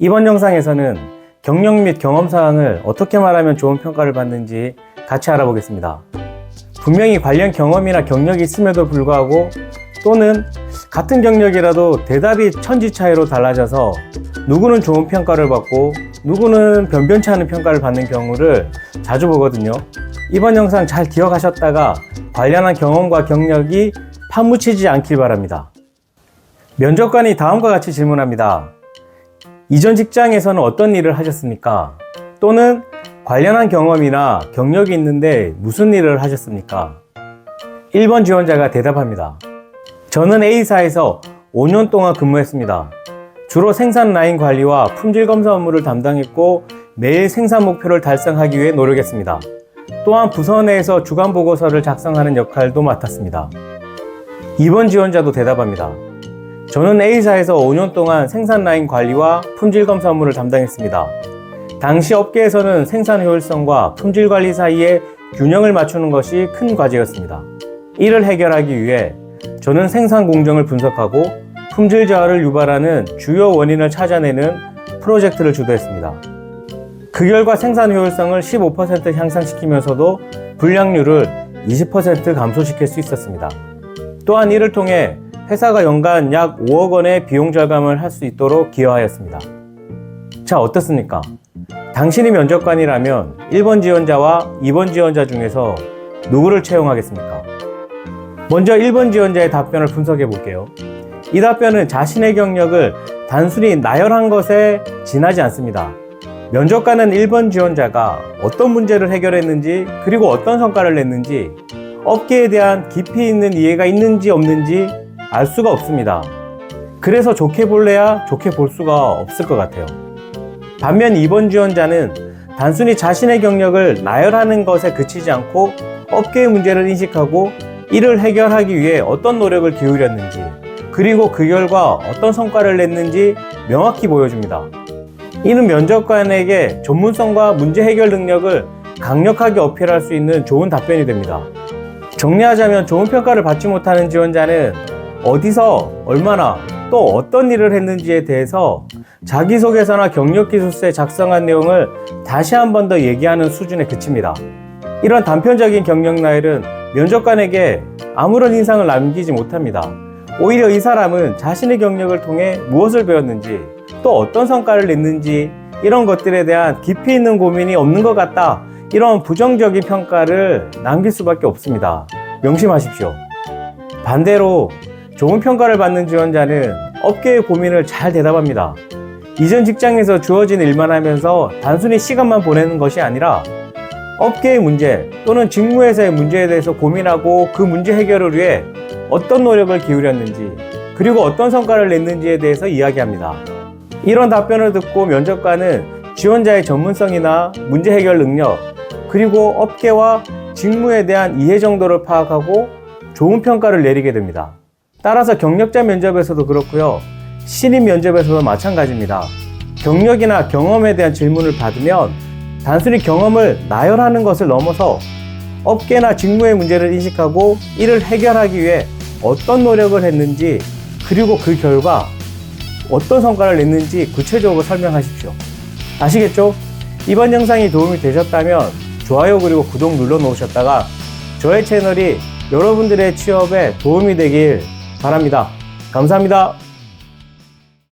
이번 영상에서는 경력 및 경험 사항을 어떻게 말하면 좋은 평가를 받는지 같이 알아보겠습니다. 분명히 관련 경험이나 경력이 있음에도 불구하고 또는 같은 경력이라도 대답이 천지 차이로 달라져서 누구는 좋은 평가를 받고 누구는 변변치 않은 평가를 받는 경우를 자주 보거든요. 이번 영상 잘 기억하셨다가 관련한 경험과 경력이 파묻히지 않길 바랍니다. 면접관이 다음과 같이 질문합니다. 이전 직장에서는 어떤 일을 하셨습니까? 또는 관련한 경험이나 경력이 있는데 무슨 일을 하셨습니까? 1번 지원자가 대답합니다. 저는 A사에서 5년 동안 근무했습니다. 주로 생산 라인 관리와 품질 검사 업무를 담당했고 매일 생산 목표를 달성하기 위해 노력했습니다. 또한 부서 내에서 주간 보고서를 작성하는 역할도 맡았습니다. 2번 지원자도 대답합니다. 저는 A사에서 5년 동안 생산 라인 관리와 품질 검사 업무를 담당했습니다. 당시 업계에서는 생산 효율성과 품질 관리 사이에 균형을 맞추는 것이 큰 과제였습니다. 이를 해결하기 위해 저는 생산 공정을 분석하고 품질 저하를 유발하는 주요 원인을 찾아내는 프로젝트를 주도했습니다. 그 결과 생산 효율성을 15% 향상시키면서도 불량률을 20% 감소시킬 수 있었습니다. 또한 이를 통해 회사가 연간 약 5억 원의 비용 절감을 할 수 있도록 기여하였습니다. 자, 어떻습니까? 당신이 면접관이라면 1번 지원자와 2번 지원자 중에서 누구를 채용하겠습니까? 먼저 1번 지원자의 답변을 분석해 볼게요. 이 답변은 자신의 경력을 단순히 나열한 것에 지나지 않습니다. 면접관은 1번 지원자가 어떤 문제를 해결했는지 그리고 어떤 성과를 냈는지 업계에 대한 깊이 있는 이해가 있는지 없는지 알 수가 없습니다. 그래서 좋게 볼래야 좋게 볼 수가 없을 것 같아요. 반면 2번 지원자는 단순히 자신의 경력을 나열하는 것에 그치지 않고 업계의 문제를 인식하고 이를 해결하기 위해 어떤 노력을 기울였는지 그리고 그 결과 어떤 성과를 냈는지 명확히 보여줍니다. 이는 면접관에게 전문성과 문제 해결 능력을 강력하게 어필할 수 있는 좋은 답변이 됩니다. 정리하자면 좋은 평가를 받지 못하는 지원자는 어디서 얼마나 또 어떤 일을 했는지에 대해서 자기소개서나 경력기술서에 작성한 내용을 다시 한 번 더 얘기하는 수준에 그칩니다. 이런 단편적인 경력 나열은 면접관에게 아무런 인상을 남기지 못합니다. 오히려 이 사람은 자신의 경력을 통해 무엇을 배웠는지 또 어떤 성과를 냈는지 이런 것들에 대한 깊이 있는 고민이 없는 것 같다, 이런 부정적인 평가를 남길 수밖에 없습니다. 명심하십시오. 반대로 좋은 평가를 받는 지원자는 업계의 고민을 잘 대답합니다. 이전 직장에서 주어진 일만 하면서 단순히 시간만 보내는 것이 아니라 업계의 문제 또는 직무에서의 문제에 대해서 고민하고 그 문제 해결을 위해 어떤 노력을 기울였는지 그리고 어떤 성과를 냈는지에 대해서 이야기합니다. 이런 답변을 듣고 면접관은 지원자의 전문성이나 문제 해결 능력 그리고 업계와 직무에 대한 이해 정도를 파악하고 좋은 평가를 내리게 됩니다. 따라서 경력자 면접에서도 그렇고요, 신입 면접에서도 마찬가지입니다. 경력이나 경험에 대한 질문을 받으면 단순히 경험을 나열하는 것을 넘어서 업계나 직무의 문제를 인식하고 이를 해결하기 위해 어떤 노력을 했는지 그리고 그 결과 어떤 성과를 냈는지 구체적으로 설명하십시오. 아시겠죠? 이번 영상이 도움이 되셨다면 좋아요 그리고 구독 눌러 놓으셨다가 저의 채널이 여러분들의 취업에 도움이 되길 바랍니다. 감사합니다.